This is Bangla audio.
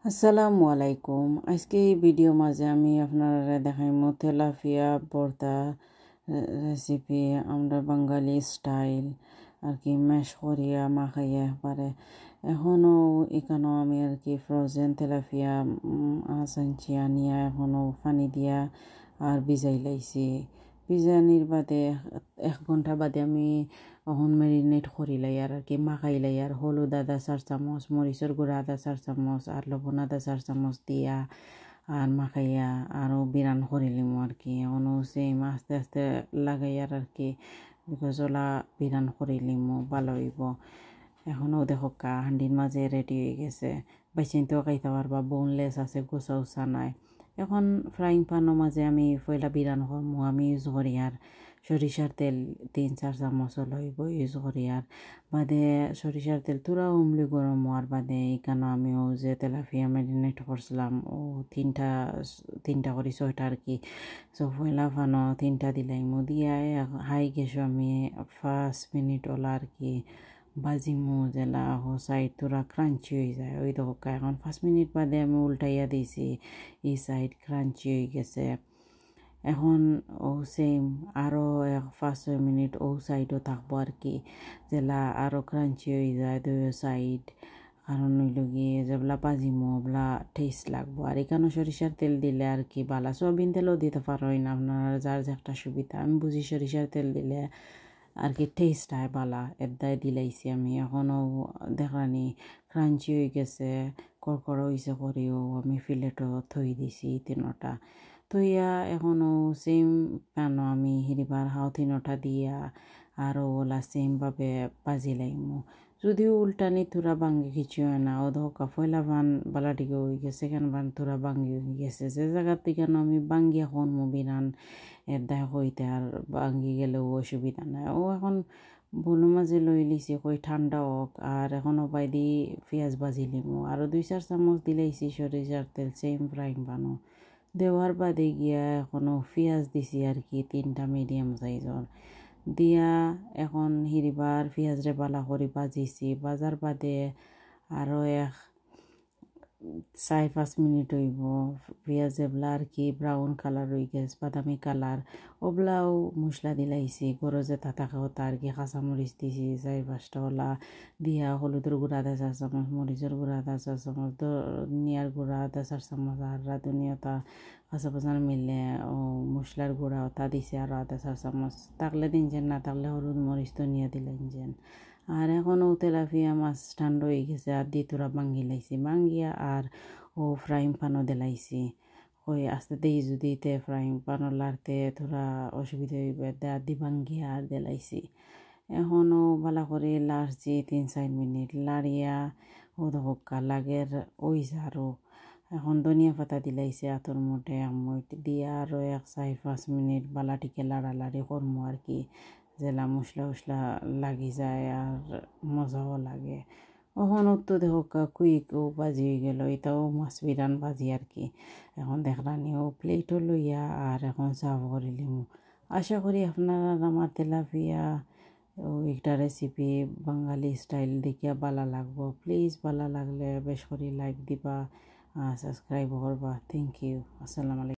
আসসালামু আলাইকুম। আজকে এই ভিডিও মাঝে আমি আপনারা দেখাইমু তেলাপিয়া ভর্তা রেসিপি। আমরা বাঙালি স্টাইল আর কি ম্যাশ করিয়া মাখাইয়া একবারে। এখনও এখানেও আমি আর কি ফ্রোজেন তেলাপিয়া আনছি আনিয়া এখনও পানি দিয়া আর ভিজাই লাইছি। ভিজানির বাদে 1 ঘন্টা বাদে আমি এখন ম্যারিনেট করি লাই আর কি মাখাই লাই। আর হলুদ আদা 4 চামচ, মরিচের গুঁড়া আদা 4 চামচ আর লবণ আদা 4 চামচ দিয়া আর মাখাইয়া আরও বিরান করি লিমু আর কি। এখনও সেম আস্তে আস্তে লাগাইয়ার আর কি বিকজ ওলা বিরান করি লিমু ভালো হইব। এখনও দেখো হান্ডির মাঝে রেডি হয়ে গেছে। বাইচিনতেও খাইতে পারবা, বোনলেস আছে, গোসা উসা নাই। এখন ফ্রাইং প্যানের মাঝে আমি পয়লা বিরান করমু। আমি ইউজ করি আর সরিষার তেল 3-4 চামচ লইব ইউজ করি। আর বাদে সরিষার তেল তুরা উমলি গরম হওয়ার বাদে এখানে আমিও যে তেলাপিয়া ম্যারিনেট করছিলাম ও তিনটা করে 6টা আর কি। সো পয়লা ফানো 3টা দিলাইমু দিয়া হাই গেছো আমি 5 মিনিট ওলা আর কি বাজিমু জেলা সাইড তোরা ক্রাঞ্চি হয়ে যায়। ওই দেখো এখন 5 মিনিট বাদে আমি উল্টাইয়া দিয়েছি, এই সাইড ক্রাঞ্চি হয়ে গেছে। এখন ও সেম আরও 5-6 মিনিট ও সাইডও থাকবো আর কি জেলা আরও ক্রাঞ্চি হয়ে যায় দুই সাইড। কারণ হইল গিয়ে যেগুলা বাজিমো ওগুলা টেস্ট লাগবো। আর এখানে সরিষার তেল দিলে আর কি বালা, সয়াবিন তেলও দিতে পারেন আপনারা যার যে একটা সুবিধা। আমি বুঝি সরিষার তেল দিলে আর কি টেস্ট হয় বালা, এদায় দিলাইছি আমি। এখনও দেখানি ক্রাঞ্চি হয়ে গেছে, কড়কড় হয়েছে করিও আমি ফিলেটও থই দিছি 3টা থইয়া। এখনও সেম প্যানও আমি হিরিবার হাও 3টা দিয়া আরও ওলা সেমভাবে বাজি লাইমু। যদিও উল্টানি তুরা ভাঙ্গি কিছু হয় না। ও ধোকা ফয়লা ভান বালাটিকে হয়ে গেছে, সেখান ভান তুরা ভাঙ্গি হয়ে গেছে। যে জায়গার থেকে আমি ভাঙ্গিয়া এখন মুবিরান এর দেখা হইতে আর ভাঙ্গি গেলেও অসুবিধা নাই। ও এখন বলু মাঝে লই লিছি কই ঠান্ডা হোক। আর এখনও বাইদি পেঁয়াজ ভাজি লিমু আরও 2-4 চামচ দিলাইছি সরিষার তেল সেম ফ্রাইং বানো দেওয়ার বাদে গিয়া এখনও পেঁয়াজ দিছি আর কি 3টা মিডিয়াম সাইজর দিয়া। এখন হিরিবার পেঁয়াজরে বালা করে ভাজিছি। ভাজার বাদে আরও 4-5 মিনিট হইব। পেঁয়াজ এবলা আর কি ব্রাউন কালার হয়ে গেছে, বাদামি কালার, ওবলাও মশলা দিলাইছি গরজে থাকা হতা আর কি। কাঁচামরিচ দিছি 4-5টা ওলা দিয়া, হলুদের গুঁড়া 4 চামচ, মরিচের গুঁড়া 4 চামচ, ধনিয়ার গুঁড়া 4 চামচ আর রাঁধুনিয়তা কাঁচা পাচার মিলে ও মশলার গুঁড়া ওটা দিছে আর 4 চামচ। থাকলে দিনছেন, না থাকলে হলুদ মরিচ ধনিয়া দিলেন যেন। আর এখনও তেলাপিয়া মাছ ঠান্ডা হয়ে গেছে আর দি তোরা ভাঙ্গি লাইছি ভাঙ্গিয়া আর ও ফ্রাইং প্যানও দিলাইছি। ওই আস্তে দিয়ে যদি ফ্রাইং প্যানও লাড়তে তোরা অসুবিধা হইবে দি ভাঙ্গিয়া আর দিলাইছি। এখনও ভালো করে লাড়ছি 3-4 মিনিট লাড়িয়া ও ধোকা লাগের ওই আরও। এখন ধনিয়া পাতা দিলাইছে আতর মোটে আমট দিয়া আরও 4-5 মিনিট বালাটিকে লাড়ালাড়ি করমু আর কি জেলা মশলা উশলা লাগি যায় আর মজাও লাগে। ওখানে তো দেখো কুইকও বাজি হয়ে গেল, এটাও মাছ বিরান বাজি আর কি। এখন দেখলানি ও প্লেটও লইয়া আর এখন সার্ভ করে লিমু। আশা করি আপনারা আমার তেলাপিয়া ও একটা রেসিপি বাঙালি স্টাইল দেখিয়া ভালো লাগবো। প্লিজ ভালো লাগলে বেশ করে লাইক দিবা, সাবস্ক্রাইব করবা। Thank you. আসসালামু আলাইকুম।